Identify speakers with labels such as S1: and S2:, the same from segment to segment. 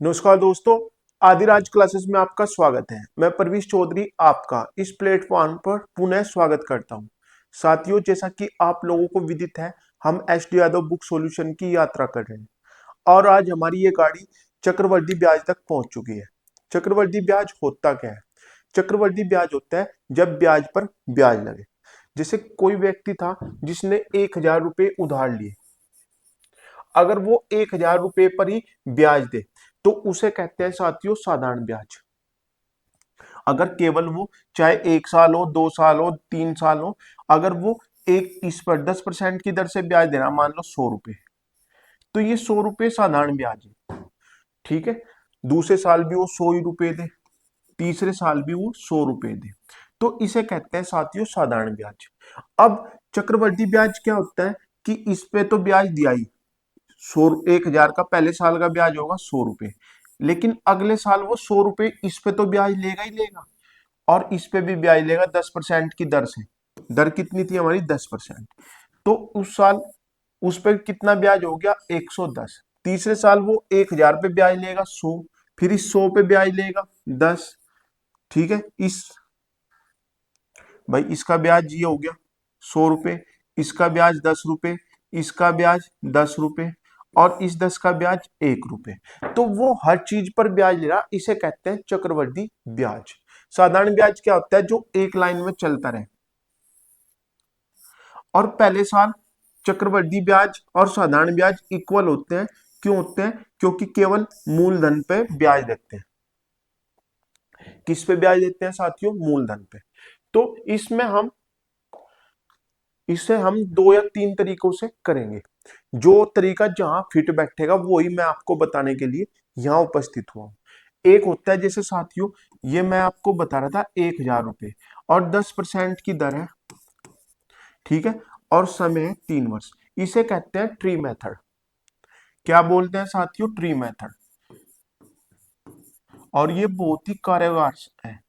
S1: नमस्कार दोस्तों, आदिराज क्लासेस में आपका स्वागत है। मैं परवीश चौधरी आपका इस प्लेटफॉर्म पर पुनः स्वागत करता हूं। साथियों, जैसा कि आप लोगों को विदित है, हम एस.डी. यादव बुक सॉल्यूशन की यात्रा कर रहे हैं और आज हमारी ये गाड़ी चक्रवृद्धि ब्याज तक पहुंच चुकी है। चक्रवृद्धि ब्याज होता क्या है? चक्रवृद्धि ब्याज होता है जब ब्याज पर ब्याज लगे। जैसे कोई व्यक्ति था जिसने 1,000 रुपये उधार लिए, अगर वो 1,000 रुपये पर ही ब्याज दे तो उसे कहते हैं साथियों साधारण ब्याज। अगर केवल वो चाहे 1 साल हो, 2 साल हो, 3 साल हो, अगर वो एक इस पर 10% की दर से ब्याज देना, मान लो 100 रुपए, तो ये 100 रुपए साधारण ब्याज है। ठीक है, दूसरे साल भी वो 100 ही रुपए दे, तीसरे साल भी वो 100 रुपए दे, तो इसे कहते हैं साथियों साधारण ब्याज। अब चक्रवृद्धि ब्याज क्या होता है कि इस पे तो ब्याज दिया ही, 1,000 का पहले साल का ब्याज होगा 100 रुपए, लेकिन अगले साल वो 100 रुपए इस पे तो ब्याज लेगा ही लेगा और इस पे भी ब्याज लेगा 10% की दर से। दर कितनी थी हमारी? 10%। तो उस साल उस पे कितना ब्याज हो गया? 110। तीसरे साल वो 1,000 पे ब्याज लेगा 100, फिर इस 100 पे ब्याज लेगा 10। ठीक है, इस भाई इसका ब्याज ये हो गया 100 रुपए, इसका ब्याज 10 रुपए, इसका ब्याज 10 रुपए और इस 10 का ब्याज 1 रुपए। तो वो हर चीज पर ब्याज ले रहा, इसे कहते हैं चक्रवृद्धि ब्याज। साधारण ब्याज क्या होता है? जो एक लाइन में चलता रहे। और पहले साल चक्रवृद्धि ब्याज और साधारण ब्याज इक्वल होते हैं। क्यों होते हैं? क्योंकि केवल मूलधन पे ब्याज देते हैं। किस पे ब्याज देते हैं साथियों? मूलधन पे। तो इसमें हम इसे हम 2 या 3 तरीकों से करेंगे। जो तरीका जहां फिट बैठेगा वही मैं आपको बताने के लिए यहां उपस्थित हुआ हूं। एक होता है जैसे साथियों, ये मैं आपको बता रहा था 1,000 रुपए और 10% की दर है। ठीक है, और समय है 3 वर्ष। इसे कहते हैं ट्री मेथड। क्या बोलते हैं साथियों? Tree method. और ये बहुत ही कारगर है।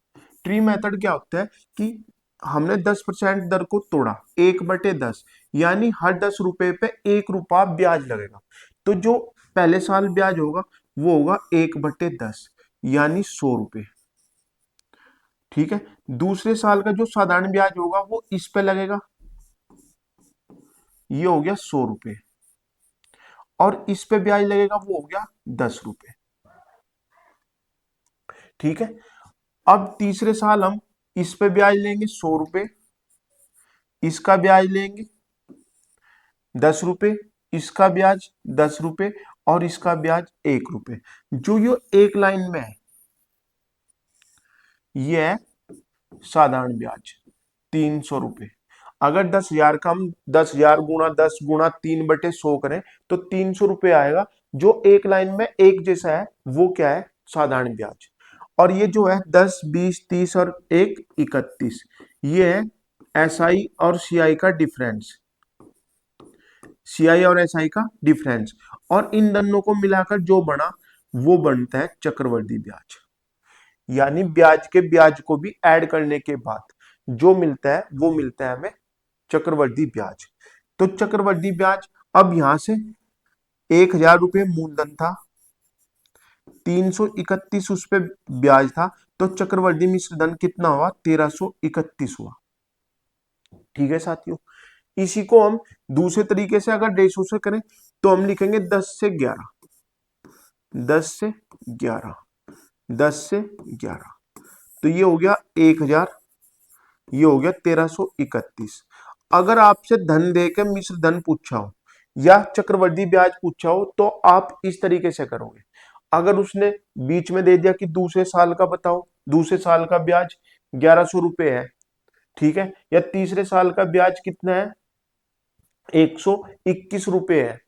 S1: ट्री मेथड क्या होता है कि हमने 10% दर को तोड़ा, 1/10, यानी हर 10 रुपए पे 1 रुपया ब्याज लगेगा। तो जो पहले साल ब्याज होगा वो होगा 1/10, यानी 100 रुपए। ठीक है, दूसरे साल का जो साधारण ब्याज होगा वो इस पे लगेगा, ये हो गया 100 रुपए, और इस पे ब्याज लगेगा वो हो गया 10 रुपए। ठीक है, अब तीसरे साल हम इस पे ब्याज लेंगे 100 रुपए, इसका ब्याज लेंगे 10 रुपए, इसका ब्याज 10 रुपए और इसका ब्याज 1 रुपए। जो ये एक लाइन में है ये है साधारण ब्याज 300 रुपए। अगर 10,000 का हम 10,000 गुणा 10 गुणा 3/100 करें तो 300 रुपए आएगा। जो एक लाइन में एक जैसा है वो क्या है? साधारण ब्याज। और ये जो है 10, 20, 30 और 1, 31, ये है एसआई और सीआई का डिफरेंस। सीआई और एसआई का डिफरेंस, और इन दोनों को मिलाकर जो बना वो बनता है चक्रवृद्धि ब्याज। यानी ब्याज के ब्याज को भी ऐड करने के बाद जो मिलता है वो मिलता है हमें चक्रवृद्धि ब्याज। तो चक्रवृद्धि ब्याज, अब यहां से 1,000 रुपये मूलधन था, 331 उस पे ब्याज था, तो चक्रवृद्धि मिश्र धन कितना हुआ? 1,331 हुआ। ठीक है साथियों, इसी को हम दूसरे तरीके से अगर रेशो से करें तो हम लिखेंगे 10 से 11, 10 से 11, 10 से 11, तो ये हो गया 1,000, ये हो गया 1,331। अगर आपसे धन देके मिश्र धन पूछा हो या चक्रवृद्धि ब्याज पूछा हो तो आप इस तरीके से करोगे। अगर उसने बीच में दे दिया कि दूसरे साल का बताओ, दूसरे साल का ब्याज 1,100 रुपए है, ठीक है, या तीसरे साल का ब्याज कितना है? 121 रुपए है।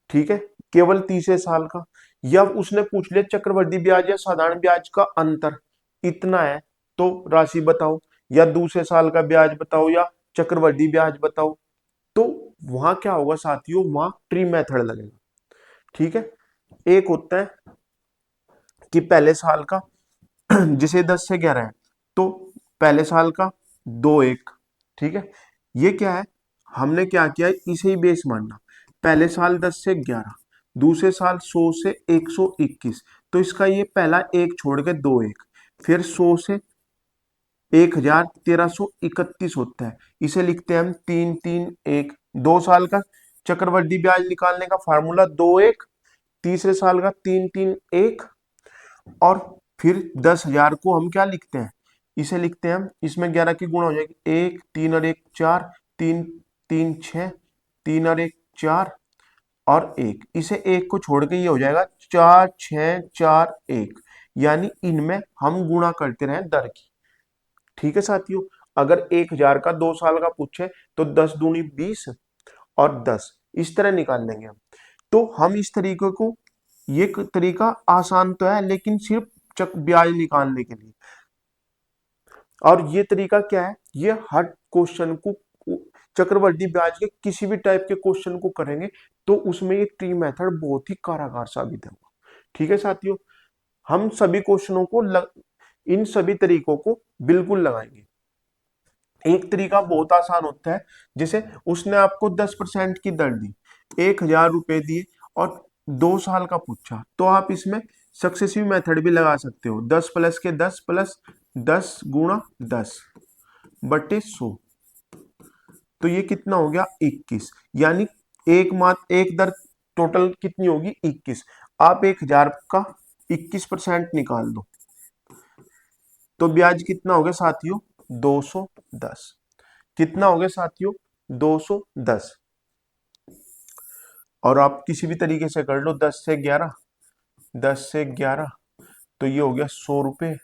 S1: ठीक है, केवल तीसरे साल का। या उसने पूछ लिया चक्रवृद्धि ब्याज या साधारण ब्याज का अंतर इतना है तो राशि बताओ, या दूसरे साल का ब्याज बताओ या चक्रवृद्धि ब्याज बताओ, तो वहां क्या होगा साथियों? वहां ट्री मेथड लगेगा। ठीक है, एक होता है कि पहले साल का जिसे 10 से 11 है तो पहले साल का 2, 1। ठीक है, ये क्या है? हमने क्या किया, इसे ही बेस मानना। पहले साल 10 से 11, दूसरे साल 100 से 121, तो इसका ये पहला एक छोड़ के दो एक, फिर 100 से 1331 होता है, इसे लिखते हैं हम 331। 2 साल का चक्रवृद्धि ब्याज निकालने का फार्मूला 21, तीसरे साल का 331, और फिर 10,000 को हम क्या लिखते हैं, इसे लिखते हैं हम, इसमें 11 की गुणा हो जाएगी, 1 3 और 1 4, 3 3 6, 3 और 1 4 और 1, इसे एक को छोड़ के ये हो जाएगा 4 6 4 1, यानी इनमें हम गुणा करते रहे दर की। ठीक है साथियों, अगर 1,000 का 2 साल का पूछे तो 10 दूनी 20 और 10, इस तरह निकाल लेंगे हम। तो हम इस तरीके को, ये तरीका आसान तो है लेकिन सिर्फ ब्याज निकालने के लिए, और ये तरीका क्या है, ये हर क्वेश्चन को, चक्रवृद्धि ब्याज के किसी भी टाइप के क्वेश्चन को करेंगे तो उसमें ये ट्री मेथड बहुत ही कारगर साबित होगा। ठीक है साथियों, हम सभी क्वेश्चनों को इन सभी तरीकों को बिल्कुल लगाएंगे। एक तरीका बहुत आसान होता है, जैसे उसने आपको 10% की दर दी, 1,000 रुपए दिए और 2 साल का पूछा, तो आप इसमें सक्सेसिव मेथड भी लगा सकते हो, 10 प्लस के 10 प्लस 10 गुणा 10 बटे 100, तो ये कितना हो गया 21, यानी एक दर टोटल कितनी होगी 21। आप 1,000 का 21% निकाल दो, तो ब्याज कितना हो गया साथियों 210। कितना हो गया साथियों 210, और आप किसी भी तरीके से कर लो, 10 से 11, 10 से 11, तो ये हो गया 100 रुपए,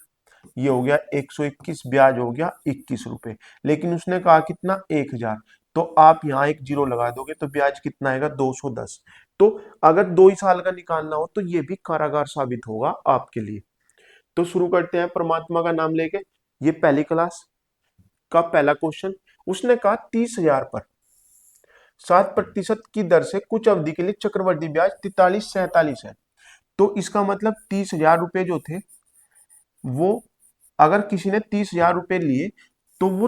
S1: ये हो गया 121, ब्याज हो गया 21 रुपए। लेकिन उसने कहा कितना 1,000, तो आप यहाँ एक जीरो लगा दोगे तो ब्याज कितना आएगा 210। तो अगर 2 ही साल का निकालना हो तो ये भी कारागार साबित होगा आपके लिए। तो शुरू करते हैं परमात्मा का नाम लेके। ये पहली क्लास का पहला क्वेश्चन, उसने कहा 30,000 पर 7% की दर से कुछ अवधि के लिए चक्रवृद्धि ब्याज 43-47 है। तो इसका मतलब 30,000 रुपए जो थे वो, अगर किसी ने 30,000 रुपए लिए तो वो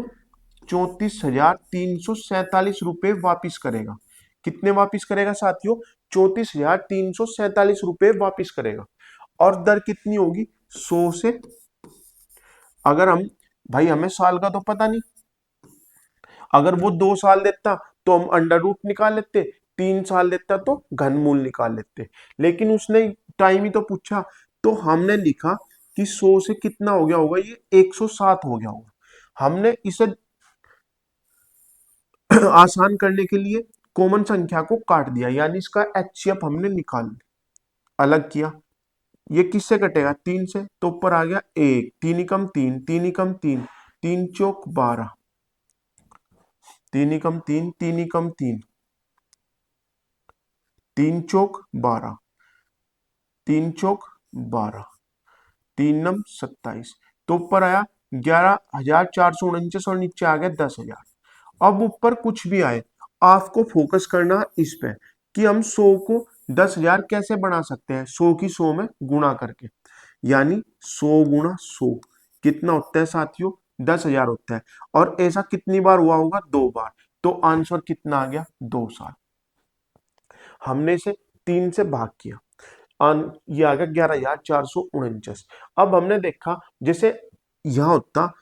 S1: 34,347 रुपए वापिस करेगा। कितने वापिस करेगा साथियों 34,347 रुपए वापिस करेगा। और दर कितनी होगी 100 से, अगर हम, भाई हमें साल का तो पता नहीं, अगर वो 2 साल देता तो हम अंडर रूट निकाल लेते, 3 साल देता तो घनमूल निकाल लेते, लेकिन उसने टाइम ही तो पूछा, तो हमने लिखा कि 100 से कितना हो गया होगा, ये 107 हो गया होगा। हमने इसे आसान करने के लिए कॉमन संख्या को काट दिया, यानी इसका एचसीएफ हमने निकाल अलग किया। ये किससे कटेगा 3 से, तो ऊपर आ गया 1, 3 एकम 3, 3 एकम 3, 3 चौक 12, 3 एकम 3, 3 एकम 3, 3 चौक 12, 3 चौक 12, 3 नम 27, तो ऊपर आया 11,449 और नीचे आ गया 10,000। अब ऊपर कुछ भी आए, आपको फोकस करना इस पे कि हम 100 को 10,000 कैसे बना सकते हैं, 100 की 100 में गुणा करके, यानी 100 गुणा 100 कितना होता है साथियों 10,000 होता है। और ऐसा कितनी बार हुआ होगा 2 बार, तो आंसर कितना आ गया 2 साल। हमने इसे 3 से भाग किया, ये आ गया 11,449। अब हमने देखा जैसे यहां होता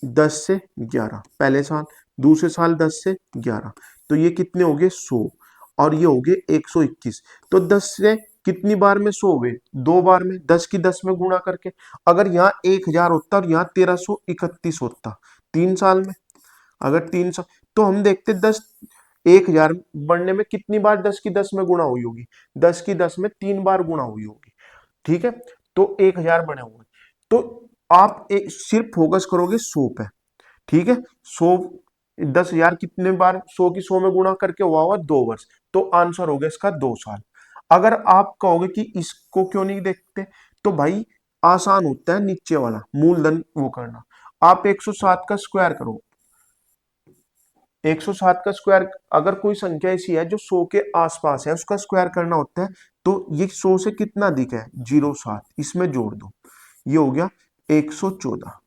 S1: 10 से 11 पहले साल, दूसरे साल 10 से 11, तो ये कितने हो गए 100, और ये हो गए 121। तो 10 से कितनी बार में 100 हुए 2 बार में, 10 की 10 में गुणा करके। अगर यहाँ 1,000 होता और यहाँ 1331 होता 3 साल में, अगर 3 साल, तो हम देखते 1,000 बढ़ने में कितनी बार 10 की 10 में गुणा हुई होगी, 10 की 10 में 3 बार गुणा हुई होगी। ठीक है, तो 1,000 बने हुए, तो आप सिर्फ फोकस करोगे 100 पे। ठीक है, 100, 10,000 कितने बार 100 की 100 में गुणा करके हुआ होगा 2 वर्ष, तो आंसर हो गया इसका 2 साल। अगर आप कहोगे कि इसको क्यों नहीं देखते, तो भाई आसान होता है नीचे वाला मूलधन वो करना। आप 107 का स्क्वायर करो, 107 का स्क्वायर, अगर कोई संख्या ऐसी है जो 100 के आसपास है उसका स्क्वायर करना होता है, तो ये 100 से कितना अधिक है 07, इसमें जोड़ दो, ये हो गया 114,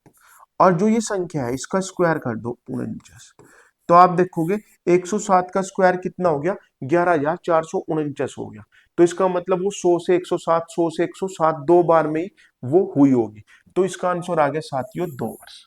S1: और जो ये संख्या है इसका स्क्वायर कर दो 49, तो आप देखोगे 107 का स्क्वायर कितना हो गया 11,449 हो गया। तो इसका मतलब वो 100 से 107, 100 से 107 दो बार में ही वो हुई होगी। तो इसका आंसर आ गया साथियों 2 वर्ष।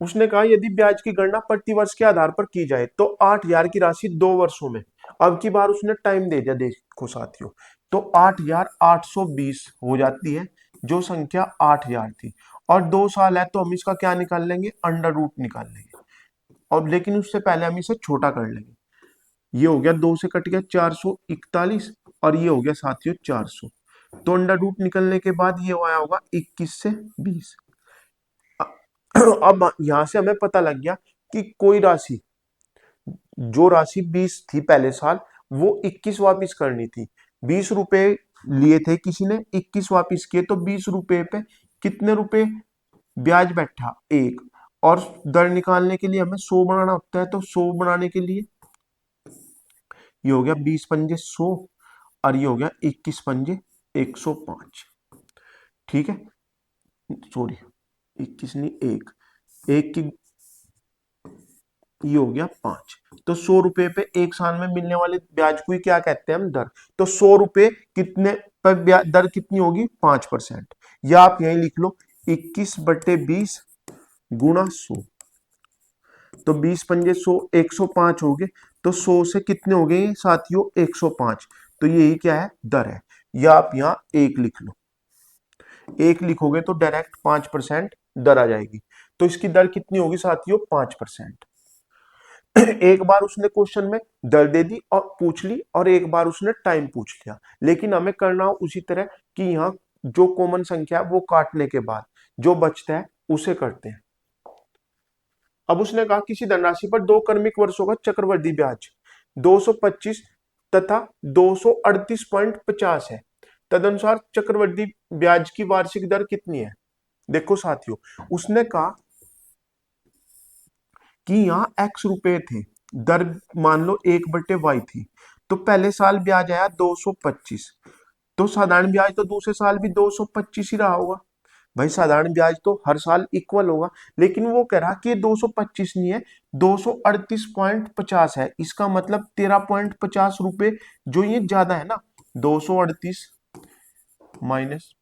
S1: उसने कहा यदि ब्याज की गणना प्रति वर्ष के आधार पर की जाए तो 8,000 की राशि 2 वर्षों में, अब की बार उसने टाइम दे दिया, देखो साथियों, तो 8,820 हो जाती है जो संख्या 8,000 थी, और 2 साल है तो हम इसका क्या निकाल लेंगे, अंडर रूट निकाल लेंगे। और लेकिन उससे पहले हम इसे छोटा कर लेंगे। ये हो गया 2 से कट गया 441, और ये हो गया साथियों 400। तो अंडर रूट निकलने के बाद ये आया होगा 21 से 20। अब यहां से हमें पता लग गया कि कोई राशि, जो राशि 20 थी पहले साल, वो 21 वापिस करनी थी। 20 रुपए लिए थे किसी ने, 21 वापिस किए, तो 20 रुपए पे कितने रुपए ब्याज बैठा, 1। और दर निकालने के लिए हमें 100 बनाना होता है, तो 100 बनाने के लिए ये हो गया 20 पंजे 100, और ये हो गया 21 पंजे 105। ठीक है, सॉरी 21 नहीं, एक की, ये हो गया 5। तो 100 रुपए पे 1 साल में मिलने वाले ब्याज को ही क्या कहते हैं हम, दर। तो 100 रुपए कितने पर ब्याज दर कितनी होगी, 5%। या आप यही लिख लो 21/20 गुणा 100। तो 20 पंजे 100, 105 हो गए। तो 100 से कितने हो गए साथियों, 105। तो यही क्या है, दर है। या आप यहाँ 1 लिख लो, 1 लिखोगे तो डायरेक्ट 5% दर आ जाएगी। तो इसकी दर कितनी होगी साथियों, 5%। एक बार उसने क्वेश्चन में दर दे दी और पूछ ली, और एक बार उसने टाइम पूछ लिया। लेकिन हमें करना उसी तरह कि यहाँ जो कॉमन संख्या है वो काटने के बाद जो बचता है उसे करते हैं। अब उसने कहा किसी धनराशि पर 2 क्रमिक वर्षों का चक्रवृद्धि ब्याज 225 तथा 238.50 है। तदनुसार चक्रवृद्धि ब्याज की वार्षिक दर कितनी है। देखो साथियों, उसने कहा कि यहाँ x रुपए थे, दर मान लो 1/y थी, तो पहले साल ब्याज आया 225। तो साधारण ब्याज तो दूसरे साल भी 225 ही रहा होगा। भाई साधारण ब्याज तो हर साल इक्वल होगा। लेकिन वो कह रहा कि ये 225 नहीं है, 238.50 है। इसका मतलब 13.50 रुपए जो ये ज्यादा है ना, 238 माइनस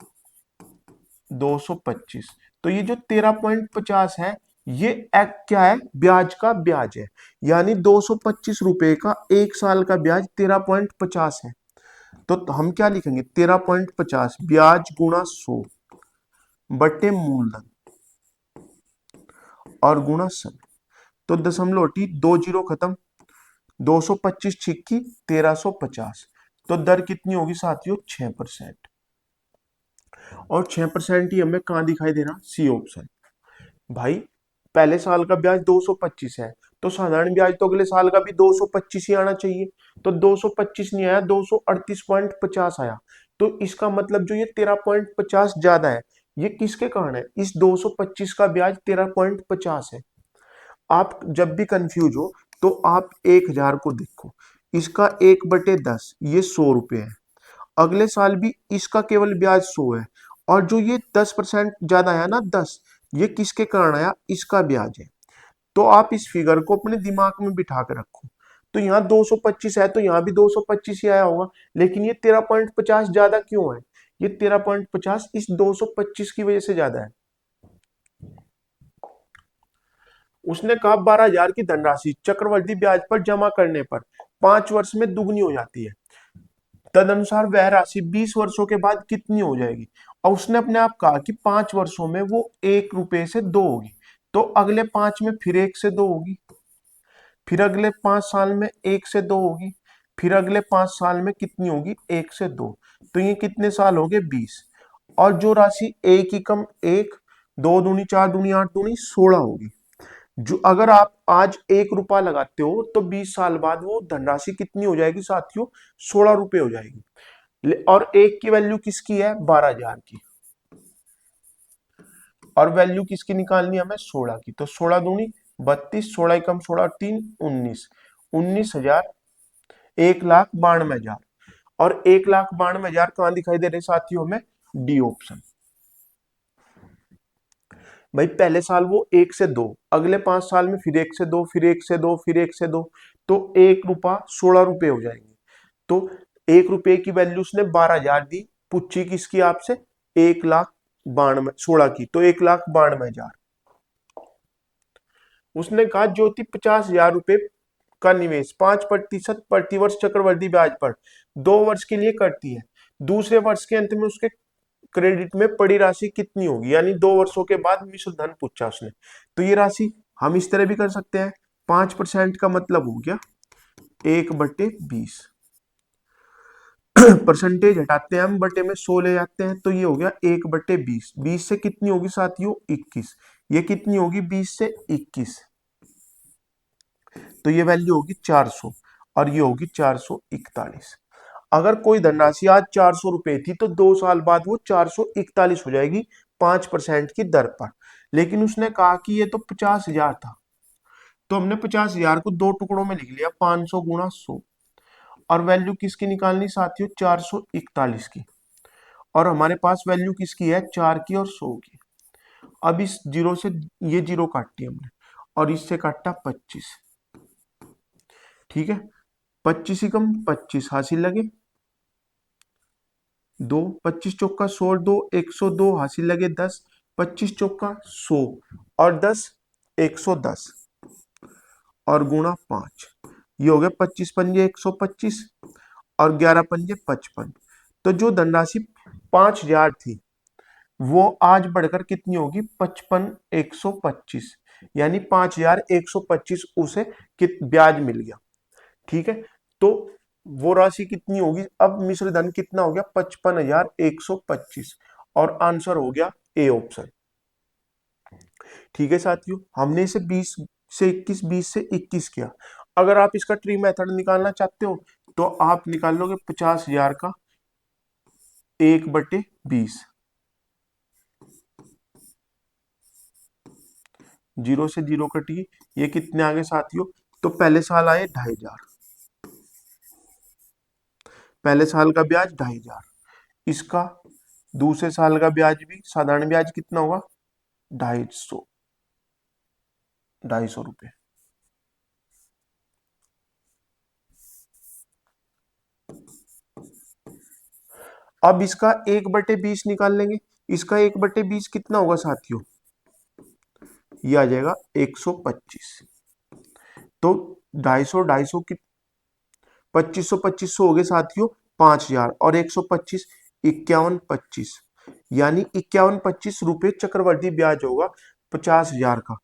S1: 225, तो ये जो 13.50 है, ये क्या है, ब्याज का ब्याज है। यानी 225 रुपए का 1 साल का ब्याज 13.50 है। तो हम क्या लिखेंगे, 13.50 ब्याज गुणा 100 बटे मूलधन और गुणा समय। तो दशमलव हटी 2 जीरो खत्म, 225 छिक्की 1350। तो दर कितनी होगी साथियों, 6%। और 6% ही हमें कहाँ दिखाई दे रहा, सी ऑप्शन। भाई पहले साल का ब्याज 225 है, तो साधारण ब्याज तो अगले साल का भी 225 ही आना चाहिए। तो 225 नहीं आया, 238.50 आया। तो इसका मतलब जो ये 13.50 ज्यादा है, ये किसके कारण है, इस 225 का ब्याज 13.50 है। आप जब भी कंफ्यूज हो तो आप 1,000 को देखो, इसका 1/10 ये 100 रुपए है। अगले साल भी इसका केवल ब्याज 100 है, और जो ये 10% ज्यादा आया ना 10, ये किसके कारण आया, इसका ब्याज है। तो आप इस फिगर को अपने दिमाग में बिठा के रखो। तो यहाँ 225 है तो यहाँ भी 225 ही आया होगा। लेकिन ये 13.50 ज्यादा क्यों है, ये 13.50 इस 225 की वजह से ज्यादा है। उसने कहा 12,000 की धनराशि चक्रवृद्धि ब्याज पर जमा करने पर 5 वर्ष में दुगनी हो जाती है। तदनुसार वह राशि 20 वर्षों के बाद कितनी हो जाएगी। और उसने अपने आप कहा कि 5 वर्षों में वो 1 रुपए से 2 होगी, तो अगले 5 में फिर 1 से 2 होगी, फिर अगले 5 साल में 1 से 2 होगी, फिर अगले 5 साल में कितनी होगी, 1 से 2। तो ये कितने साल हो गए, 20। और जो राशि 1 ही कम 1, 2 दूनी 4 दूनी 8 दूनी 16 होगी। जो अगर आप आज 1 रुपया लगाते हो तो 20 साल बाद वो धनराशि कितनी हो जाएगी साथियों, 16 रुपए हो जाएगी। और 1 की वैल्यू किसकी है, 12,000 की, और वैल्यू किसकी निकालनी है हमें, 16 की। तो 16 दूनी 32, 16 कम 16 3 19, 19,000, 1,92,000। और 1,92,000 कहां दिखाई दे रहे साथियों में, डी ऑप्शन। भाई पहले साल वो 1 से 2, अगले 5 साल में फिर 1 से 2, फिर 1 से 2, फिर 1 से 2। तो 1 रुपया 16 रुपए हो जाएंगे। तो 1 रुपए की वैल्यू उसने 12,000 दी, पूछी किसकी आपसे, 1,92,16 की, तो 1,92,000। उसने कहा ज्योति 50,000 रुपए का निवेश 5% प्रतिवर्ष चक्रवृद्धि ब्याज पर 2 वर्ष के लिए करती है, दूसरे वर्ष के अंत में उसके क्रेडिट में पड़ी राशि कितनी होगी, यानी 2 वर्षों के बाद मिश्र धन पूछा उसने। तो ये राशि हम इस तरह भी कर सकते हैं, 5% का मतलब हो गया 1/20, परसेंटेज हटाते हैं हम, बटे में 100 ले जाते हैं, तो ये हो गया 1/20। 20 से कितनी होगी साथियों, 21। ये कितनी होगी 20 से 21, तो ये वैल्यू होगी 400 और ये होगी 441। अगर कोई धनराशि आज 400 रुपए थी तो 2 साल बाद वो 441 हो जाएगी 5% की दर पर। लेकिन उसने कहा कि ये तो 50,000 था, तो हमने 50,000 को 2 टुकड़ों में लिख लिया, 500 गुणा 100, और वैल्यू किसकी निकालनी साथियों, 441 की। और हमारे पास वैल्यू किसकी है, 4 की और 100 की। अब इस जीरो से ये जीरो काटी हमने और इससे काटा 25, ठीक है। 25 ही कम 25 हासिल लगे, 2, 25 चौका 100, 2 102 हासिल लगे 10, 25 चौका 100 और 10 110 और गुणा 5, ये हो गया 25 पंजे 125 और 11 पंजे 55। तो जो धनराशि 5,000 थी वो आज बढ़कर कितनी होगी, 55,125, यानी 5,125 उसे ब्याज मिल गया, ठीक है। तो वो राशि कितनी होगी, अब मिश्र धन कितना हो गया, 55,125, और आंसर हो गया ए ऑप्शन, ठीक है साथियों। हमने इसे 20 से 21, 20 से 21 किया। अगर आप इसका ट्री मेथड निकालना चाहते हो तो आप निकाल लोगे 50,000 का 1/20, जीरो से जीरो कटी, ये कितने आ गए साथियों, तो पहले साल आए 2,500, पहले साल का ब्याज 2,500, इसका दूसरे साल का ब्याज भी साधारण ब्याज कितना होगा, 250, 250 रुपए। अब इसका 1/20 निकाल लेंगे, इसका 1/20 कितना होगा साथियों, ये आ जाएगा 125। तो 250 250 की 2500 2500 हो गए साथियों 5,000 और 125 5125, यानी 5125 रुपए चक्रवर्ती ब्याज होगा 50,000 का।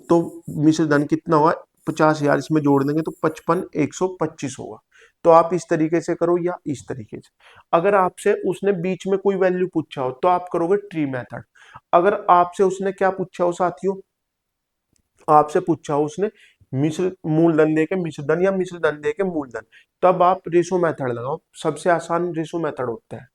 S1: तो मिश्र धन कितना होगा, 50,000 इसमें जोड़ देंगे तो 55,125 होगा। तो आप इस तरीके से करो या इस तरीके से। अगर आपसे उसने बीच में कोई वैल्यू पूछा हो तो आप करोगे ट्री मेथड। अगर आपसे उसने क्या पूछा हो साथियों, आपसे पूछा हो उसने मिश्र मूलधन दे के मिश्र धन या मिश्र धन दे के मूलधन, तब आप रेशो मेथड लगाओ, सबसे आसान रेशो मेथड होता है।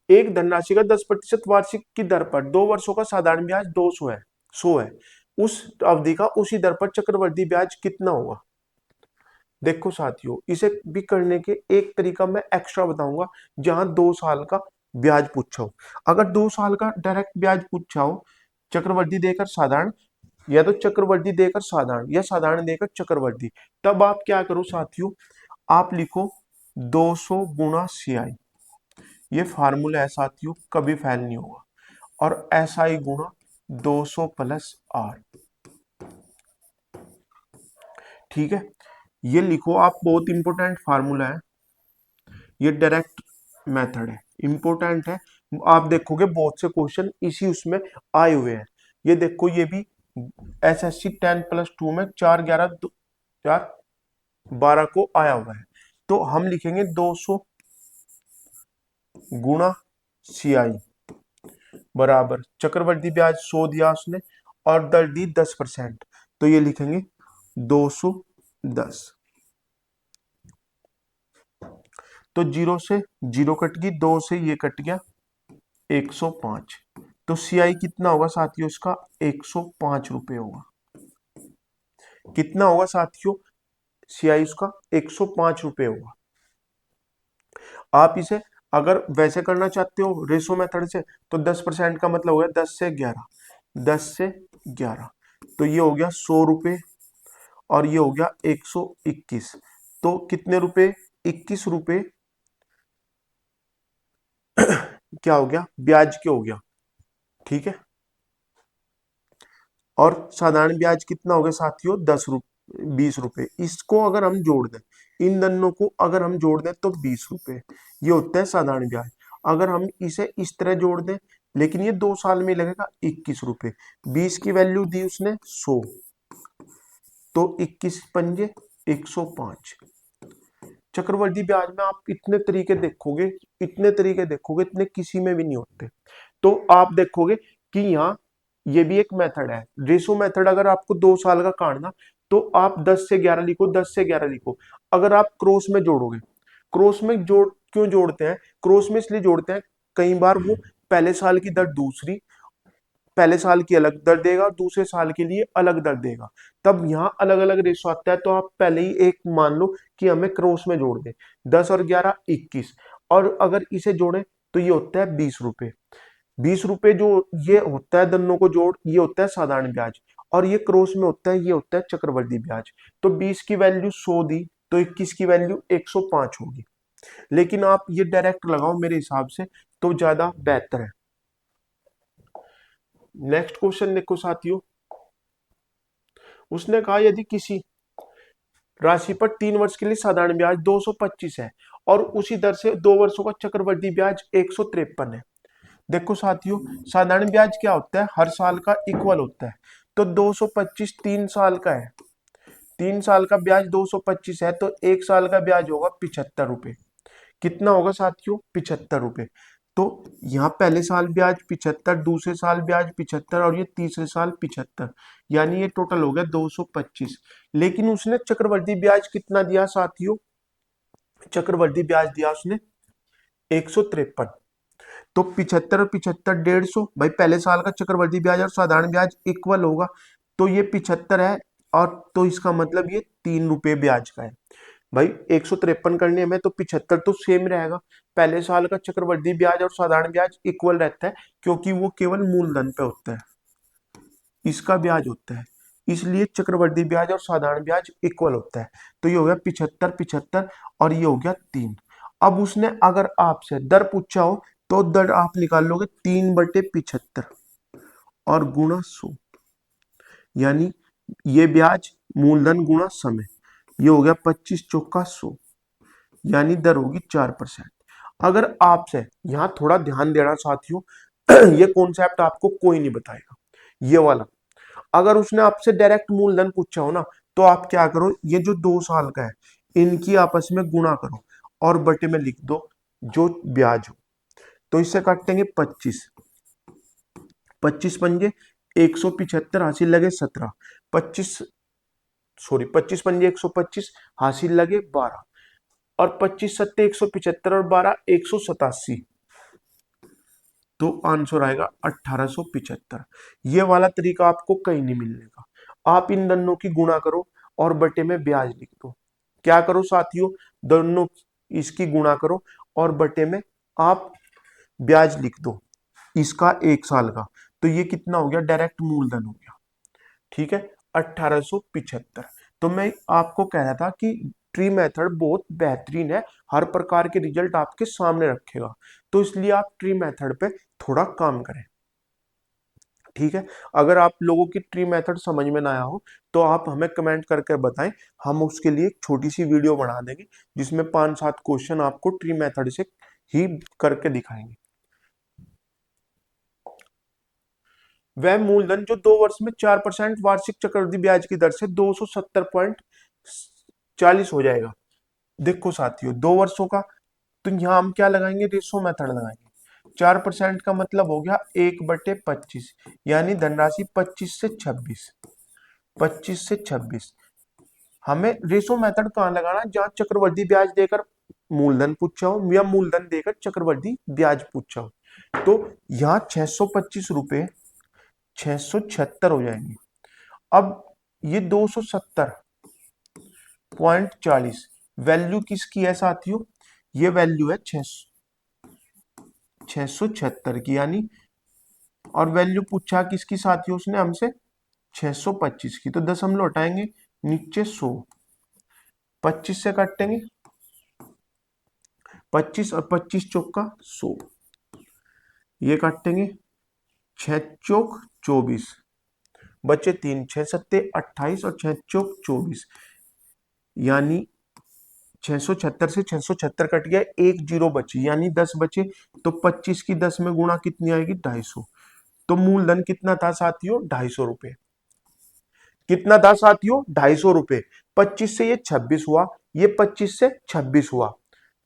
S1: एक धनराशि का 10% वार्षिक की दर पर 2 वर्षों का साधारण ब्याज 200 है, 100 है, उस अवधि का उसी दर पर चक्रवृद्धि ब्याज कितना होगा। देखो साथियों, इसे भी करने के एक तरीका मैं एक्स्ट्रा बताऊंगा, जहां 2 साल का ब्याज पूछा हो। अगर 2 साल का डायरेक्ट ब्याज पूछा हो चक्रवृद्धि देकर साधारण, या तो चक्रवृद्धि देकर साधारण या साधारण देकर चक्रवृद्धि, तब आप क्या करो साथियों, आप लिखो 200 गुणा CI, ये फार्मूला है साथियों, कभी फेल नहीं होगा, और SI गुणा 200 प्लस R, ठीक है। ये लिखो आप, बहुत इंपॉर्टेंट फार्मूला है, ये डायरेक्ट मेथड है, इंपॉर्टेंट है। आप देखोगे बहुत से क्वेश्चन इसी उसमें आए हुए हैं। ये देखो, ये भी SSC 10+2 में 4 11 4 12 को आया हुआ है। तो हम लिखेंगे 200 गुणा CI बराबर चक्रवृद्धि ब्याज 100 दिया उसने और दर दी 10%, तो ये लिखेंगे 210। तो जीरो से जीरो कट गई, 2 से ये कट गया 105, तो CI कितना होगा साथियों, इसका 105 रुपए होगा। कितना होगा साथियों, CI उसका 105 रुपए होगा। आप इसे अगर वैसे करना चाहते हो रेशो मेथड से, तो 10% का मतलब हो गया 10 से 11, 10 से 11, तो ये हो गया 100 रुपए और ये हो गया 121। तो कितने रुपए? 21 रुपए क्या हो गया? ब्याज के हो गया। ठीक है। और साधारण ब्याज कितना हो गया साथियों? 10 रुपये, 20 रुपए। इसको अगर हम जोड़ दें, इन दोनों को अगर हम जोड़ दें तो 20 रुपए, ये होता है साधारण ब्याज। अगर हम इसे इस तरह जोड़ दें, लेकिन ये 2 साल में लगेगा 21 रुपए। 20 की वैल्यू दी उसने 100, तो 21 पंजे 105। चक्रवृद्धि ब्याज में आप इतने तरीके देखोगे, इतने तरीके देखोगे, इतने किसी में भी नहीं होते। तो आप देखोगे कि यहाँ ये भी एक मेथड है, रेशो मेथड। अगर आपको 2 साल का काटना, तो आप 10 से 11 लिखो, 10 से 11 लिखो। अगर आप क्रॉस में जोड़ोगे, क्रॉस में जोड़ क्यों जोड़ते हैं? क्रॉस में इसलिए जोड़ते हैं, कई बार वो पहले साल की दर दूसरी, पहले साल की अलग दर देगा और दूसरे साल के लिए अलग दर देगा, तब यहाँ अलग अलग रेशो आता है। तो आप पहले ही एक मान लो कि हमें क्रॉस में जोड़ दे, 10 और 11 21, और अगर इसे जोड़े तो ये होता है 20 रुपए। 20 रुपए जो ये होता है दोनों को जोड़, ये होता है साधारण ब्याज, और ये क्रॉस में होता है, ये होता है चक्रवृद्धि ब्याज। तो 20 की वैल्यू 100 दी, तो 21 की वैल्यू 105 होगी। लेकिन आप ये डायरेक्ट लगाओ मेरे हिसाब से तो ज्यादा बेहतर है। नेक्स्ट क्वेश्चन देखो साथियों, उसने कहा यदि किसी राशि पर 3 वर्ष के लिए साधारण ब्याज 225 है और उसी दर से 2 वर्षों का चक्रवृद्धि ब्याज 153 है। देखो साथियों, साधारण ब्याज क्या होता है? हर साल का इक्वल होता है। तो 225 3 साल का है, 3 साल का ब्याज 225 है, तो 1 साल का ब्याज होगा 75 रुपए। कितना होगा साथियों? 75 रुपए। तो यहाँ पहले साल ब्याज 75, दूसरे साल ब्याज 75, और ये तीसरे साल 75, यानी ये टोटल हो गया 225। लेकिन उसने चक्रवृद्धि ब्याज कितना दिया साथियों? चक्रवृद्धि ब्याज दिया उसने 153। तो 75 और 75 150, भाई पहले साल का चक्रवृद्धि ब्याज और साधारण ब्याज इक्वल होगा, तो ये 75 है, और तो इसका मतलब ये 3 रुपए ब्याज का है। भाई 153 करने में तो 75 तो सेम रहेगा। पहले साल का चक्रवृद्धि ब्याज और साधारण ब्याज इक्वल रहता है, क्योंकि वो केवल मूलधन पे होता है, इसका ब्याज होता है, इसलिए चक्रवृद्धि ब्याज और साधारण ब्याज इक्वल होता है। तो ये हो गया 75 75, और ये हो गया 3। अब उसने अगर आपसे दर पूछा हो, तो दर आप निकाल लोगे 3/75 और गुणा 100, यानी ये ब्याज मूलधन गुणा समय, ये हो गया 25 चौका 100, यानी दर होगी 4%। अगर आपसे यहाँ थोड़ा ध्यान देना साथियों, ये कॉन्सेप्ट आपको कोई नहीं बताएगा, ये वाला। अगर उसने आपसे डायरेक्ट मूलधन पूछा हो ना, तो आप क्या करो, ये जो 2 साल का है इनकी आपस में गुणा करो और बटे में लिख दो जो ब्याज हो। तो इससे काटेंगे 25, 25 पंजे 175, हासिल लगे 17, 25 सॉरी 25 पंजे 125, हासिल लगे 12, और 25 सत्ते 175 और 12 187, तो आंसर आएगा 1875। ये वाला तरीका आपको कहीं नहीं मिलने का। आप इन दोनों की गुणा करो और बटे में ब्याज लिख दो। क्या करो साथियों, दोनों इसकी गुणा करो और बटे में आप ब्याज लिख दो इसका 1 साल का, तो ये कितना हो गया? डायरेक्ट मूलधन हो गया। ठीक है, 1875। तो मैं आपको कह रहा था कि ट्री मेथड बहुत बेहतरीन है, हर प्रकार के रिजल्ट आपके सामने रखेगा, तो इसलिए आप ट्री मेथड पे थोड़ा काम करें। ठीक है, अगर आप लोगों की ट्री मेथड समझ में ना आया हो, तो आप हमें कमेंट करके बताएं, हम उसके लिए एक छोटी सी वीडियो बना देंगे जिसमें 5-7 क्वेश्चन आपको ट्री मेथड से ही करके दिखाएंगे। वह मूलधन जो 2 वर्ष में 4% वार्षिक चक्रवृद्धि ब्याज की दर से 270.40 हो जाएगा। देखो साथियों, 2 वर्षों का, तो यहाँ हम क्या लगाएंगे? रेशो मेथड लगाएंगे। 4% का मतलब हो गया 1/25, यानी धनराशि 25 से 26, 25 से 26। हमें रेशो मेथड कहाँ लगाना? जहां चक्रवृद्धि ब्याज देकर मूलधन पूछा हो या मूलधन देकर चक्रवृद्धि ब्याज पूछा हो। तो यहाँ 625 रुपए 676 हो जाएंगे। अब ये 270.40 वैल्यू किसकी है साथियों? ये वैल्यू है 676 की, यानी, और वैल्यू पूछा किसकी साथियों उसने हमसे? 625 की। तो 10 हम लौटाएंगे, नीचे 100, 25 से काटेंगे 25 और 25 चौक का 100, ये काटेंगे 6 चौक 24, बचे 3, 6 सत्ते 28 और 6 चौक 24, यानी 676 से 676 कट गया, एक जीरो बची यानी 10 बचे। तो 25 की 10 में गुणा कितनी आएगी 250। तो मूलधन कितना था साथियों 250 रुपए। कितना था साथियों 250 रुपए। 25 से ये 26 हुआ, ये 25 से 26 हुआ,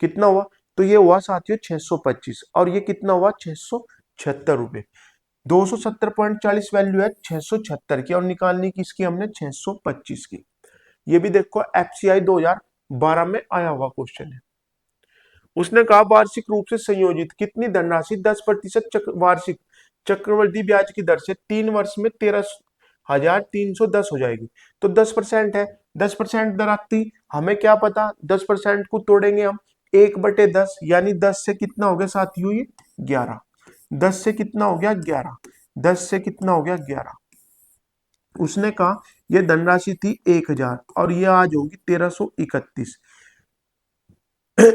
S1: कितना हुआ तो ये हुआ साथियों 625 और ये कितना हुआ 676 रुपए। 270.40 वैल्यू है 676 की और निकालनी किसकी हमने 625 की। ये भी देखो एफसीआई 2012 में आया हुआ क्वेश्चन है। उसने कहा वार्षिक रूप से संयोजित कितनी धनराशि 10% वार्षिक चक्रवृद्धि ब्याज की दर से 3 वर्ष में 13,310 हो जाएगी। तो 10% है, 10% दर आती, हमें क्या पता 10% को तोड़ेंगे हम 1/10 यानी 10 से कितना हो गया साथियों ये 11, 10 से कितना हो गया 11, 10 से कितना हो गया 11। उसने कहा यह धनराशि थी 1000 और ये आज होगी 1331।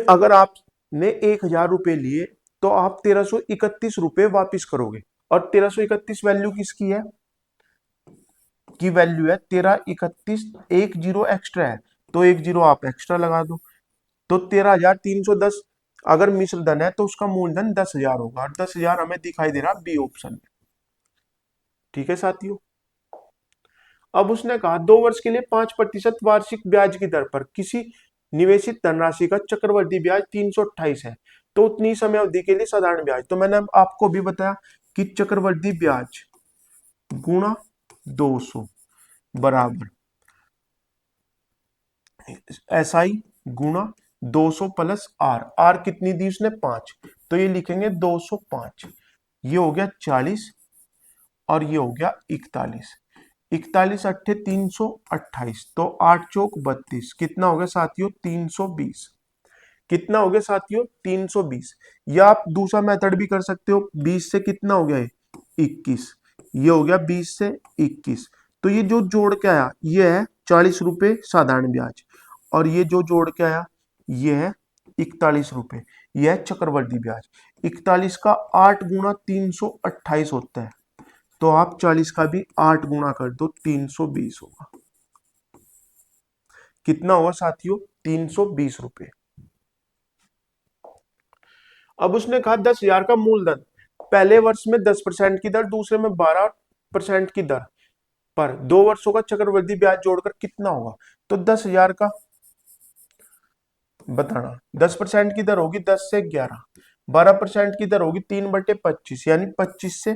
S1: अगर आपने 1000 रुपए लिए तो आप 1331 रुपए वापिस करोगे और 1331 वैल्यू किसकी है की वैल्यू है 1331, एक जीरो एक्स्ट्रा है तो एक जीरो आप एक्स्ट्रा लगा दो। तो 13,310 अगर मिश्र धन है तो उसका मूलधन 10,000 होगा और 10,000 हमें दिखाई दे रहा बी ऑप्शन में। ठीक है साथियों। अब उसने कहा 2 वर्ष के लिए 5% वार्षिक ब्याज की दर पर किसी निवेशित धनराशि का चक्रवृद्धि ब्याज 328 है तो उतनी समय अवधि के लिए साधारण ब्याज। तो मैंने आपको भी बताया कि चक्रवृद्धि ब्याज गुणा 200 बराबर एसआई गुणा 200 प्लस आर। आर कितनी दी उसने 5, तो ये लिखेंगे 205, ये हो गया 40 और ये हो गया 41, 41 अट्ठे 328 तो 8 चौक 32, कितना हो गया साथियों 320। कितना हो गया साथियों 320। या आप दूसरा मेथड भी कर सकते हो, 20 से कितना हो गया है 21, ये हो गया 20 से 21। तो ये जो जोड़ के आया ये है 40 रुपए साधारण ब्याज और ये जो जोड़ के आया ये है 41 रुपए, ये है चक्रवृद्धि ब्याज। 41 का 8 गुणा 328 होता है तो आप 40 का भी 8 गुणा कर दो 320 होगा। कितना हुआ साथियों 320 रुपए। अब उसने कहा 10,000 का मूलधन पहले वर्ष में 10% की दर, दूसरे में 12% की दर पर 2 वर्षों का चक्रवृद्धि ब्याज जोड़कर कितना होगा। तो 10,000 का बताना 10% की दर होगी 10 से 11, 12% की दर होगी 3/25 यानी 25 से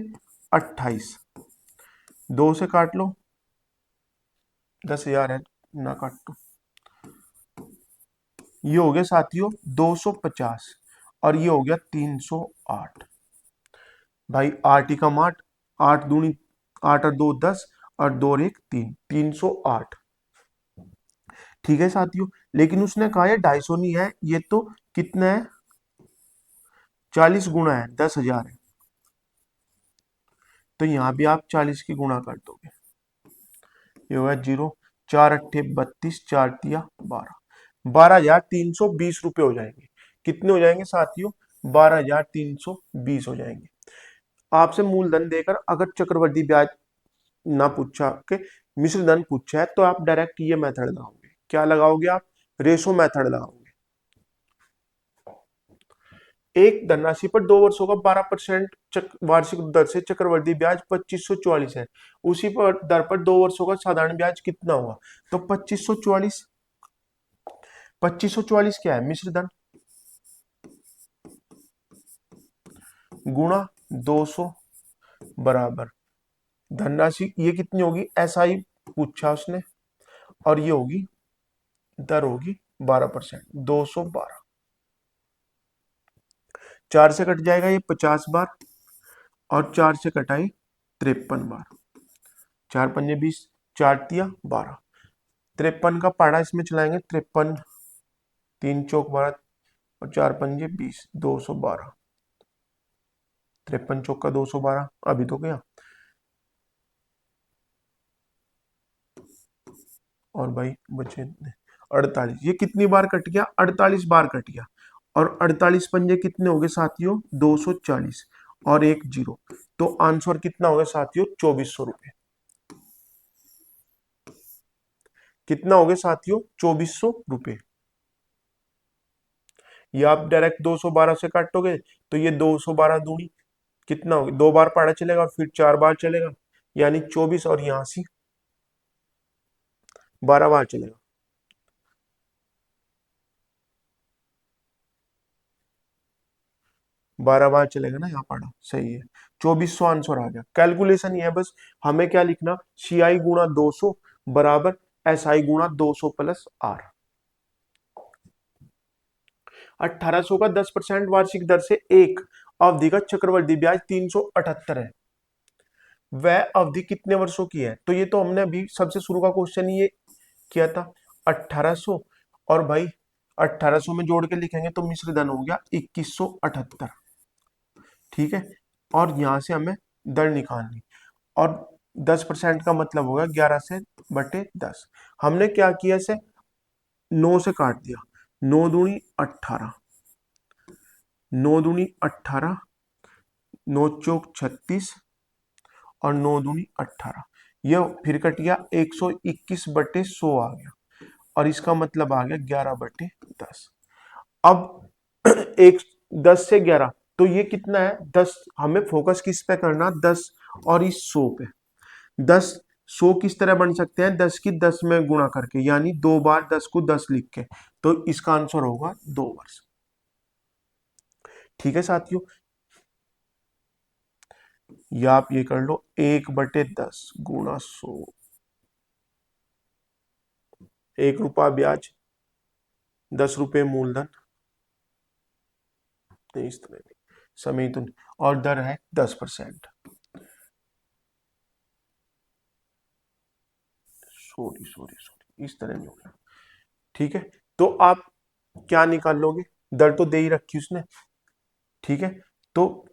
S1: 28, 2 से काट लो 10,000 है ना काटो, ये हो गया साथियों 250 और ये हो गया 308। भाई 8 ही कम 8, 8 दूनी 8 और 2 10 और 2 और 1 3, 308। ठीक है साथियों। लेकिन उसने कहा ये 250 नहीं है, ये तो कितना है 40 गुना है 10,000 है तो यहां भी आप 40 की गुणा कर दोगे, ये होगा 0, 4 अट्ठे 32, 4 तिया 12, 12,320 रुपए हो जाएंगे। कितने हो जाएंगे साथियों 12,320 हो जाएंगे। आपसे मूलधन देकर अगर चक्रवृद्धि ब्याज ना पूछा के मिश्र धन पूछा है तो आप डायरेक्ट ये मेथड लगाओगे। क्या लगाओगे आप रेशो मेथड लगाओगे। एक धनराशि पर 2 वर्षों का 12% वार्षिक दर से चक्रवृद्धि ब्याज 2544 है, उसी पर दर पर 2 वर्षों का साधारण ब्याज कितना हुआ। तो 2544, 2544 क्या है मिश्र धन गुणा 200 बराबर धनराशि ये कितनी होगी एसआई पूछा उसने और ये होगी दर होगी 12%, 212, 4 से कट जाएगा ये 50 बार और 4 से कटाई 53 बार, 4 पंजे 20, 4 तिया 12, 53 का पाड़ा इसमें चलाएंगे 53, 3 चौक 12 और 4 पंजे 20, 212, 53 चौक का 212 अभी तो गया और भाई बचे 48। ये कितनी बार कट गया? 48 बार कट गया। और 48 पंजे कितने हो गए साथियों? 240 और एक जीरो। तो आंसर कितना होगा साथियों? 2400 रुपए। कितना हो गया साथियों? 2400 रुपए। ये आप डायरेक्ट 212 से काटोगे तो ये 212 दूनी कितना होगा? 2 बार पढ़ा चलेगा और फिर 4 बार चलेगा, यानी 24, और यहाँ से 12 बार चलेगा। 12 बार चलेगा ना, यहाँ पढ़ा सही है। 2400 आंसर आ गया। कैलकुलेशन ये है बस, हमें क्या लिखना? सी आई गुणा 200 बराबर एस आई गुणा 200 प्लस आर। 1800 का 10% वार्षिक दर से एक अवधि का चक्रवृद्धि ब्याज 378 है। वह अवधि कितने वर्षों की है? तो ये तो हमने अभी सबसे शुरू का क्वेश्चन ये किया था। 1800 और भाई 1800 में जोड़ के लिखेंगे तो मिश्र धन हो गया 2178। ठीक है, और यहां से हमें दर निकालनी, और 10% का मतलब होगा 11 से बटे 10। हमने क्या किया? इसे 9 से काट दिया। 9 दूनी 18, 9 दूनी 18, 9 चौक 36 और 9 दूनी 18। यह फिर कट गया 121 बटे 100 आ गया, और इसका मतलब आ गया 11 बटे 10। अब एक 10 से 11, तो ये कितना है? 10। हमें फोकस किस पे करना? 10 और इस 100 पे। 10 100 किस तरह बन सकते हैं? 10 की 10 में गुणा करके, यानी 2 बार 10 को 10 लिख के। तो इसका आंसर होगा 2 वर्ष। ठीक है साथियों, या आप ये कर लो 1/10 गुणा 100। 1 रुपया ब्याज, 10 रुपये मूलधन, इस तरह समय तो, और दर है 10%। सॉरी सॉरी सॉरी, इस तरह नहीं होगा। ठीक है, तो आप क्या निकाल लोगे? दर तो दे ही रखी उसने। ठीक है, तो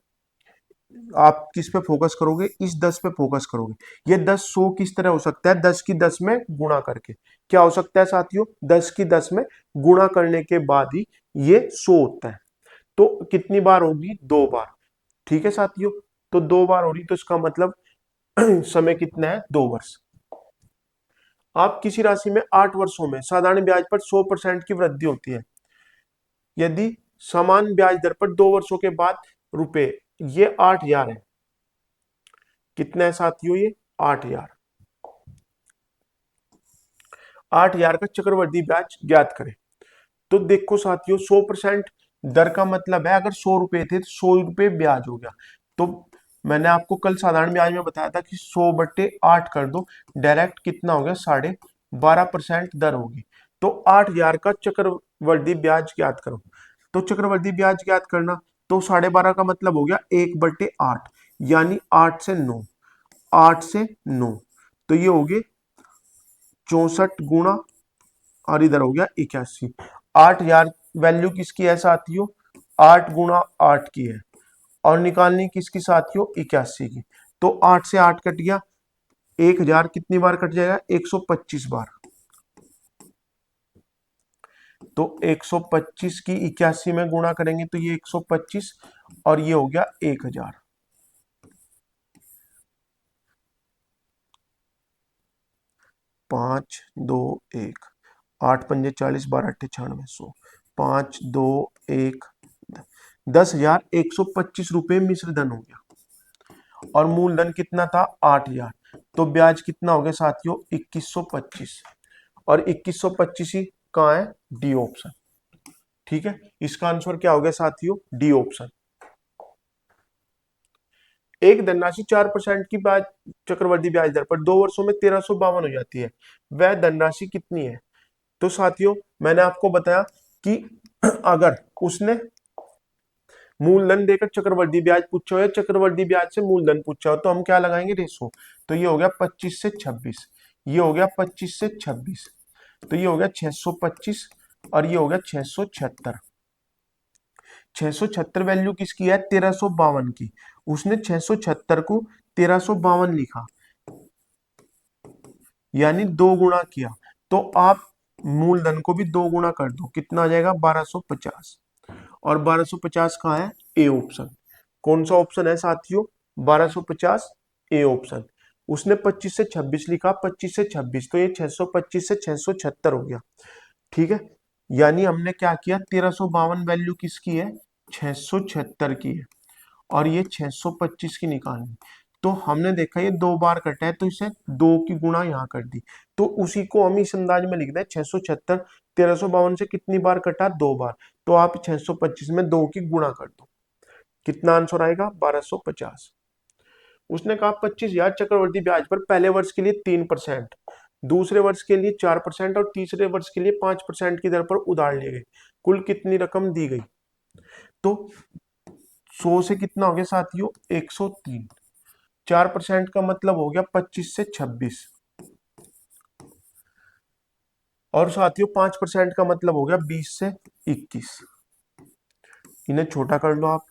S1: आप किस पे फोकस करोगे? इस 10 पे फोकस करोगे। ये 10 100 किस तरह हो सकता है? 10 की 10 में गुणा करके। क्या हो सकता है साथियों? 10 की 10 में गुणा करने के बाद ही ये 100 होता है। तो कितनी बार होगी? 2 बार। ठीक है साथियों, तो 2 बार हो रही, तो इसका मतलब समय कितना है? 2 वर्ष। आप किसी राशि में 8 वर्षों में साधारण ब्याज पर 100% की वृद्धि होती है, यदि समान ब्याज दर पर 2 वर्षों के बाद रुपए, ये 8000 है। कितना है साथियों? ये 8000। 8000 का चक्रवृद्धि ब्याज ज्ञात करें। तो देखो साथियों, 100% दर का मतलब है, अगर 100 रुपए थे तो 100 रुपए ब्याज हो गया। तो मैंने आपको कल साधारण ब्याज में बताया था कि 100/8 कर दो, डायरेक्ट कितना हो गया? 12.5% दर होगी। तो 8000 का चक्रवृद्धि ब्याज ज्ञात करो। तो चक्रवृद्धि ब्याज ज्ञात करना, तो 12.5 का मतलब हो गया 1/8, यानी 8 से 9। 8 से 9, तो ये हो गए 64 गुणा, और इधर हो गया 81। 8000 वैल्यू किसकी है साथियों? 8 गुणा 8 की है, और निकालनी किसकी साथियों? 81 की। तो 8 से 8 कट गया, 1000 कितनी बार कट जाएगा? 125 बार। तो 125 की 81 में गुणा करेंगे तो ये 125, और ये हो गया 1000। 5 2 1, 8 पंजे 40, 12 अट्ठे 96, 100। 5 2 1, 10,125 रुपये मिश्र धन हो गया, और मूलधन कितना था? 8000। तो ब्याज कितना हो गया साथियों? 2125। और 2125 ही कहाँ है? D option. ठीक है, इसका आंसर क्या हो गया साथियों? D option. एक धनराशि 4% की ब्याज चक्रवर्ती ब्याज दर पर 2 वर्षों में 1352 हो जाती है, वह धनराशि कितनी है? तो साथियों, मैंने आपको बताया कि अगर उसने मूलधन देकर चक्रवर्ती ब्याज पूछा हो या चक्रवर्ती ब्याज से मूलधन पूछा हो, तो हम क्या लगाएंगे? रेशो। तो ये हो गया 25 से 26, ये हो गया 25 से 26, तो ये हो गया 625, और ये हो गया 676। 676 वैल्यू किसकी है? 1352 की। उसने 676 को 1352 लिखा, यानी 2 गुणा किया। तो आप मूलधन को भी 2 गुना कर दो, कितना आ जाएगा 1250। और 1250 कहाँ है, ए ऑप्शन। कौन सा ऑप्शन है साथियों, 1250 ए ऑप्शन। उसने 25 से 26 लिखा, 25 से 26, तो ये 625 से 676 हो गया। ठीक है, यानी हमने क्या किया, 1352 वैल्यू किसकी है, 676 की है, और ये 625 की निकालनी। तो हमने देखा ये 2 बार कटा है, तो इसे 2 की गुणा यहाँ कर दी। तो उसी को हम इस अंदाज में लिख दें, 676 1352 से कितनी बार कटा, 2 बार। तो आप 625 में 2 की गुणा कर दो, कितना आंसर आएगा, 1250। उसने कहा 25,000 चक्रवर्ती ब्याज पर पहले वर्ष के लिए 3%, दूसरे वर्ष के लिए 4% और तीसरे वर्ष के लिए 5% की दर पर उधार लिए गए, कुल कितनी रकम दी गई। तो 100 से कितना हो गया साथियों, 103। 4% का मतलब हो गया 25 से 26, और साथियों 5% का मतलब हो गया 20 से 21। इन्हें छोटा कर लो आप,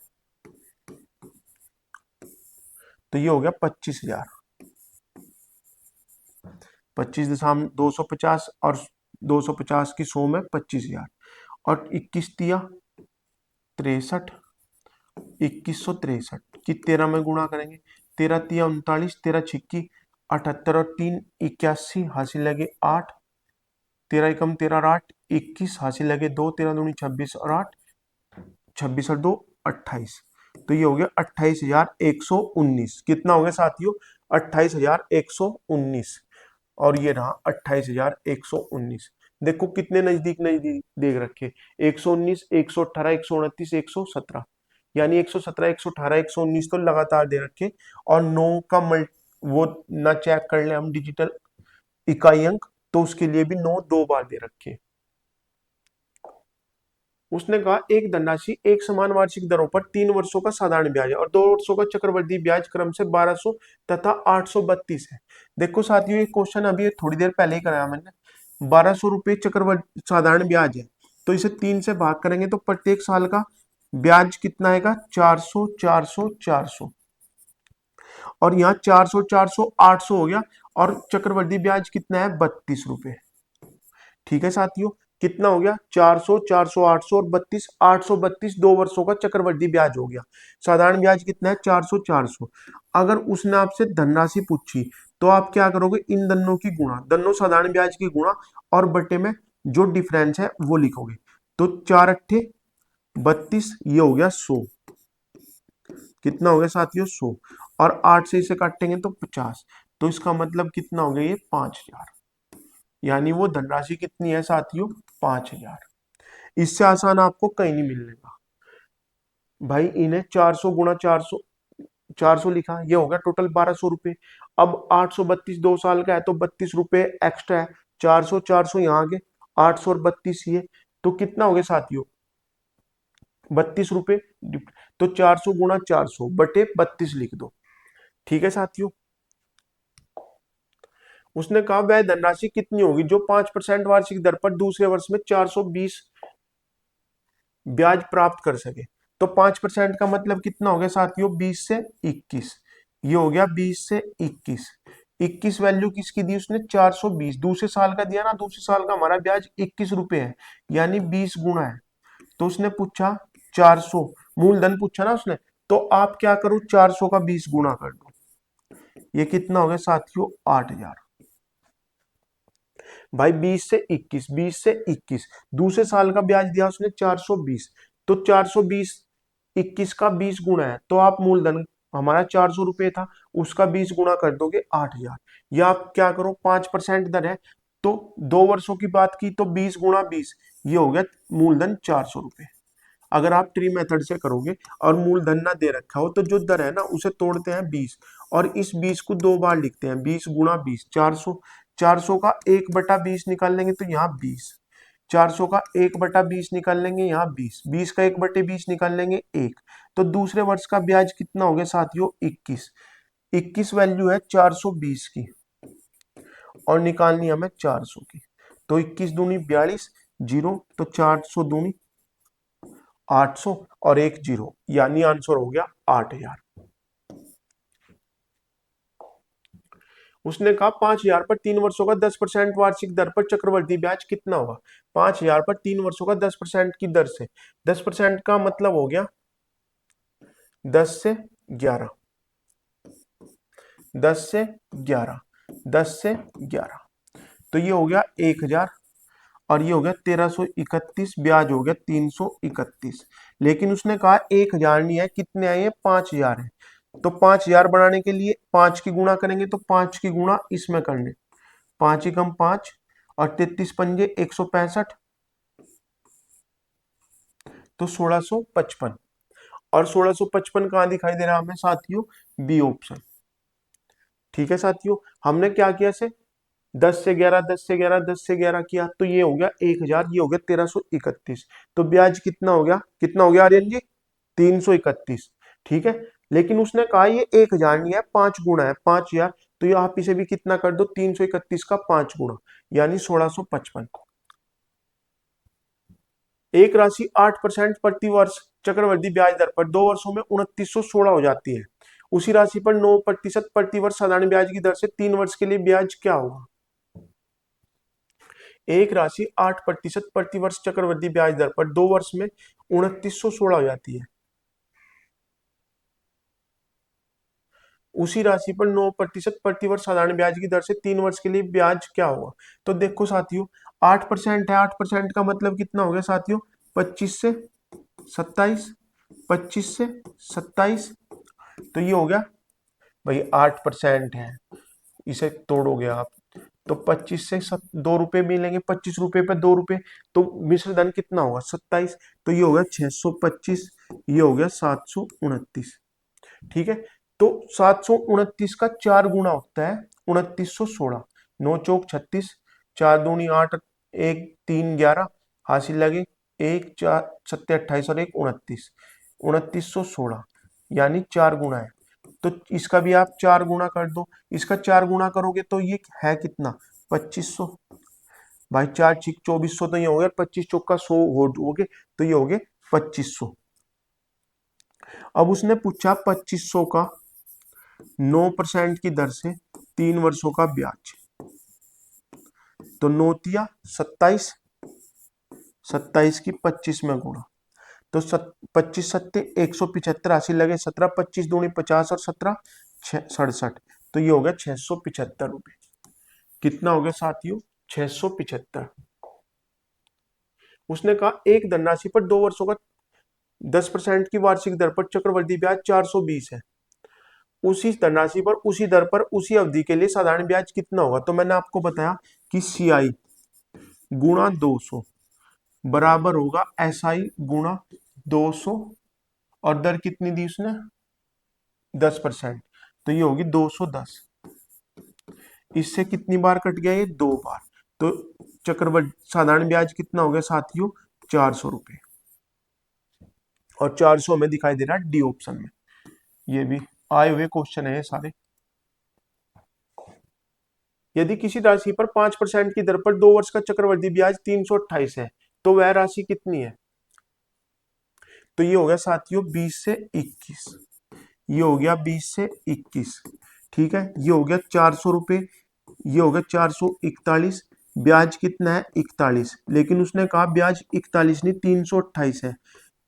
S1: तो ये हो गया 25,000। 25 दशम 250, और 250 की 100 में 25,000, और 21 दिया 63, 2163 की 13 में गुणा करेंगे, 13 तिया 39, 13 छिक्की 78 और 3 81, हासिल लगे 8, 13 एकम 13 और 8 21, हासिल लगे 2, 13 दूनी 26 और 8 26 और 2 28। तो ये हो गया 28,119। कितना हो गया साथियों, 28,119, और ये रहा 28,119। देखो कितने नजदीक नजदीक देख रखे, 119, 118, 129, 117, यानी 117, 118, 119 तो लगातार दे रखे। और 9 का वो ना चेक कर ले हम डिजिटल इकाई अंक, तो उसके लिए भी 9 2 बार दे रखे। उसने कहा एक धनराशि एक समान वार्षिक दरों पर 3 वर्षों का साधारण ब्याज और 2 वर्षों का चक्रवृद्धि ब्याज क्रम से 1200 तथा 832 है। देखो साथियों, ये क्वेश्चन अभी थोड़ी देर पहले ही कराया मैंने। 1200 रुपये चक्रवृद्धि साधारण ब्याज है, तो इसे 3 से भाग करेंगे तो प्रत्येक साल का ब्याज कितना आएगा, 400 400 400, और यहाँ 400 400 800 हो गया, और चक्रवृद्धि ब्याज कितना है, 32 रुपये। ठीक है साथियों, कितना हो गया, 400 400 800 और 32 832, 2 वर्षों का चक्रवृद्धि ब्याज हो गया। साधारण ब्याज कितना है, 400 400। अगर उसने आपसे धनराशि पूछी, तो आप क्या करोगे, इन दोनों की गुणा, दोनों साधारण ब्याज की गुणा, और बटे में जो डिफरेंस है वो लिखोगे। तो 4 अट्ठे 32, ये हो गया 100। कितना हो गया साथियों, 100, और 8 से इसे काटेंगे तो 50, तो इसका मतलब कितना हो गया, ये 5,000। यानी वो धनराशि कितनी है साथियों, 5,000। इससे आसान आपको कहीं नहीं मिलेगा भाई। इन्हें 400 गुणा 400, 400 लिखा, ये हो गया टोटल 1200 रुपये। अब 832 2 साल का है, तो 32 रुपये एक्स्ट्रा है, 400 400 यहाँ आगे, 800 और 32 ये, तो कितना हो गया साथियों, 32 रुपये। तो 400 गुणा 400 बटे 32 लिख दो। ठीक है साथियों, उसने कहा वह धनराशि कितनी होगी जो 5% वार्षिक दर पर दूसरे वर्ष में 420 ब्याज प्राप्त कर सके। तो 5% का मतलब कितना हो गया साथियों, 20 से 21। ये हो गया 20 से 21। 21 वैल्यू किसकी दी उसने, 420, दूसरे साल का दिया ना, दूसरे साल का हमारा ब्याज 21 रुपए है, यानी 20 गुना है। तो उसने पूछा 400, मूलधन पूछा ना उसने, तो आप क्या करो, 400 का 20 गुना कर दो। ये कितना हो गया साथियों, 8,000। भाई 20 से 21, 20 से 21, दूसरे साल का ब्याज दिया उसने 420, तो 420 21 का 20 गुना है, तो आप मूलधन हमारा 400 रुपये था, उसका 20 गुना कर दोगे 8,000। या आप क्या करो, 5% दर है, तो 2 वर्षों की बात की, तो 20 गुना 20, ये हो गया मूलधन 400 रुपये। अगर आप ट्री मेथड से करोगे और मूलधन ना दे रखा हो, तो जो दर है ना उसे तोड़ते हैं 20, और इस 20 को 2 बार लिखते हैं, 20 गुना 20 400। 400 का 1/20 निकाल लेंगे तो यहाँ 20, 400 का 1/20 निकाल लेंगे यहाँ 20, 20 का 1/20 निकाल लेंगे 1। तो दूसरे वर्ष का ब्याज कितना हो गया साथियों, 21। 21 वैल्यू है 420 की, और निकालनी हमें 400 की। तो 21 दूनी 42, जीरो, तो 400 दूनी 800 और 1 जीरो, यानी आंसर हो गया 8,000। उसने कहा 5,000 पर 3 वर्षों का 10% वार्षिक दर पर चक्रवृद्धि ब्याज कितना होगा। 5,000 पर 3 वर्षों का 10% की दर से, 10% का मतलब हो गया 10 से 11, 10 से 11, 10 से 11, तो ये हो गया 1,000 और ये हो गया 1331, ब्याज हो गया 331। लेकिन उसने कहा 1,000 नहीं है, कितने आए हैं, 5,000 है। तो 5,000 बनाने के लिए 5 की गुणा करेंगे, तो 5 की गुणा इसमें करने, 5 एकम 5 और 33 पंजे 165, तो 1655। और 1655 कहाँ दिखाई दे रहा है हमें साथियों, बी ऑप्शन। ठीक है साथियों, हमने क्या किया से 10 से 11, 10 से 11, 10 से 11 किया, तो ये हो गया 1,000, ये हो गया 1331। तो ब्याज कितना हो गया, कितना हो गया आर्यन जी, 331। ठीक है, लेकिन उसने कहा ये 1,000 नहीं है, 5 गुना है, 5,000, तो ये आप इसे भी कितना कर दो, 331 का 5 गुना, यानी 1655। एक राशि 8% प्रति वर्ष चक्रवृद्धि ब्याज दर पर 2 वर्षों में 2916 हो जाती है। उसी राशि पर 9% प्रति वर्ष साधारण ब्याज की दर से 3 वर्ष के लिए ब्याज क्या होगा। एक राशि 8% प्रति वर्ष चक्रवृद्धि ब्याज दर पर 2 वर्ष में 2916 हो जाती है। उसी राशि पर 9% प्रति वर्ष साधारण ब्याज की दर से 3 वर्ष के लिए ब्याज क्या होगा। तो देखो साथियों, 8% है, 8% का मतलब कितना हो गया साथियों, 25 से 27, 25 से 27, तो ये हो गया भाई 8% है, इसे तोड़ोगे आप तो 25 से 2 रुपए मिलेंगे, 25 रुपए पे 2 रुपए, तो मिश्र धन कितना होगा 27, तो ये हो गया 625, ये हो गया 729। ठीक है, तो 729 का 4 गुना होता है 2916, 9 चौक 36, 4 दूनी 8, 1 3 11, हासिल लगे 1 4 7 28 और 1 29, 2916, यानी 4 गुना है। तो इसका भी आप 4 गुना कर दो, इसका 4 गुना करोगे तो ये है कितना 2500, भाई 4 6 2400, तो ये हो गया 25 चौका 100 हो गए, तो ये हो गए 2500। अब उसने पूछा 2500 का 9% की दर से 3 वर्षों का ब्याज, तो 9 27, 27 की 25 में गुणा, तो 25 सत्ते 175, हासिल लगे 17, 25 दूनी 50 और 17 67, तो ये हो गया 675 रुपए। कितना हो गया साथियों, 675। उसने कहा एक धनराशि पर 2 वर्षों का 10% की वार्षिक दर पर चक्रवृद्धि ब्याज 420 है। उसी धनराशि पर उसी दर पर उसी अवधि के लिए साधारण ब्याज कितना होगा। तो मैंने आपको बताया कि CI गुणा 200 बराबर होगा SI गुणा 200, और दर कितनी दी उसने 10%, तो ये होगी 210। इससे कितनी बार कट गया, ये 2 बार, तो चक्रवृद्धि साधारण ब्याज कितना हो गया साथियों 400 रुपए, और 400 में दिखाई दे रहा है डी ऑप्शन में। ये भी आए हुए क्वेश्चन है सारे। यदि किसी राशि पर 5% की दर पर 2 वर्ष का चक्रवृद्धि ब्याज 328 है, तो वह राशि कितनी है। तो ये हो गया साथियों 20 से 21, ये हो गया 20 से 21। ठीक है, ये हो गया 400 रुपए, ये हो गया 441, ब्याज कितना है 41, लेकिन उसने कहा ब्याज 41 नहीं 328 है,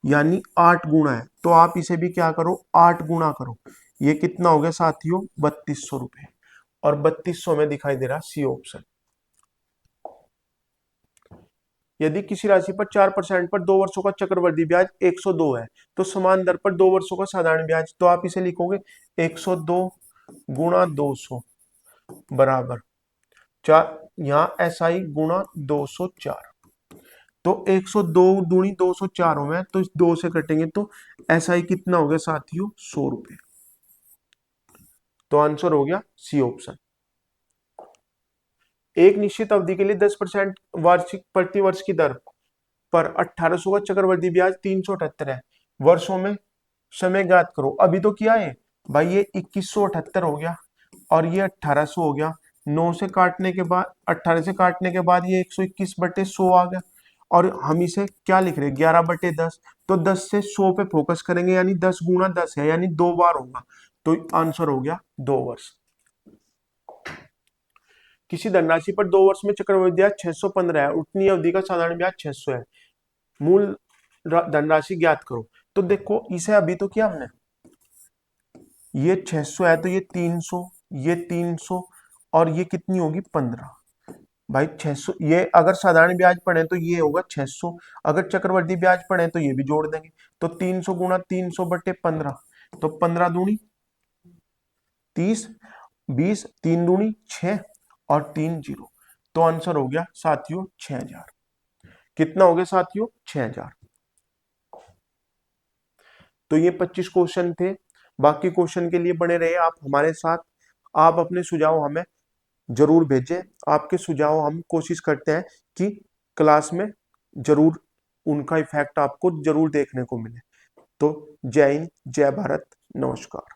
S1: यानी 8 गुना है, तो आप इसे भी क्या करो 8 गुना करो, ये कितना हो गया साथियों 3200 रुपए, और 3200 में दिखाई दे रहा सी ऑप्शन। यदि किसी राशि पर 4% पर 2 वर्षों का चक्रवृद्धि ब्याज 102 है, तो समान दर पर 2 वर्षों का साधारण ब्याज, तो आप इसे लिखोगे 102 गुणा 200 बराबर 4, यहाँ SI गुणा 204, तो 102 दूनी 204 हो गए, तो इस 2 से कटेंगे तो SI कितना हो गया साथियों 100 रुपए, तो आंसर हो गया सी ऑप्शन। एक निश्चित अवधि के लिए 10% वार्षिक प्रति वर्ष की दर पर 1800 का चक्रवृद्धि ब्याज 378 है, वर्षों में समय ज्ञात करो। अभी तो क्या है भाई, ये 2178 हो गया और ये 1800 हो गया, 9 से काटने के बाद 18 से काटने के बाद ये 121/100 आ गया, और हम इसे क्या लिख रहे हैं 11/10, तो 10 से 100 पे फोकस करेंगे, यानी 10 गुना 10 है, यानी 2 बार होगा, तो आंसर हो गया 2 वर्ष। किसी धनराशि पर 2 वर्ष में चक्रवृद्धि ब्याज 615 है, उतनी अवधि का साधारण ब्याज 600 है, मूल धनराशि ज्ञात करो। तो देखो इसे अभी तो किया हमने, ये 600 है तो ये 300, ये 300 और ये कितनी होगी 15। भाई 600, ये अगर साधारण ब्याज पढ़े तो ये होगा 600, अगर चक्रवर्ती ब्याज पढ़े तो ये भी जोड़ देंगे। तो 300 गुणा 300 बटे 15, तो 15 दूनी 30, 20, 3 दूनी 6 और 3 जीरो। तो आंसर हो गया साथियों 6000। कितना हो गया साथियों 6000। तो ये 25 क्वेश्चन थे। बाकी क्वेश्चन के लिए बने रहे आप हमारे साथ। आप अपने सुझाव हमें जरूर भेजें। आपके सुझाव हम कोशिश करते हैं कि क्लास में जरूर उनका इफेक्ट आपको जरूर देखने को मिले। तो जय हिंद, जय भारत, नमस्कार।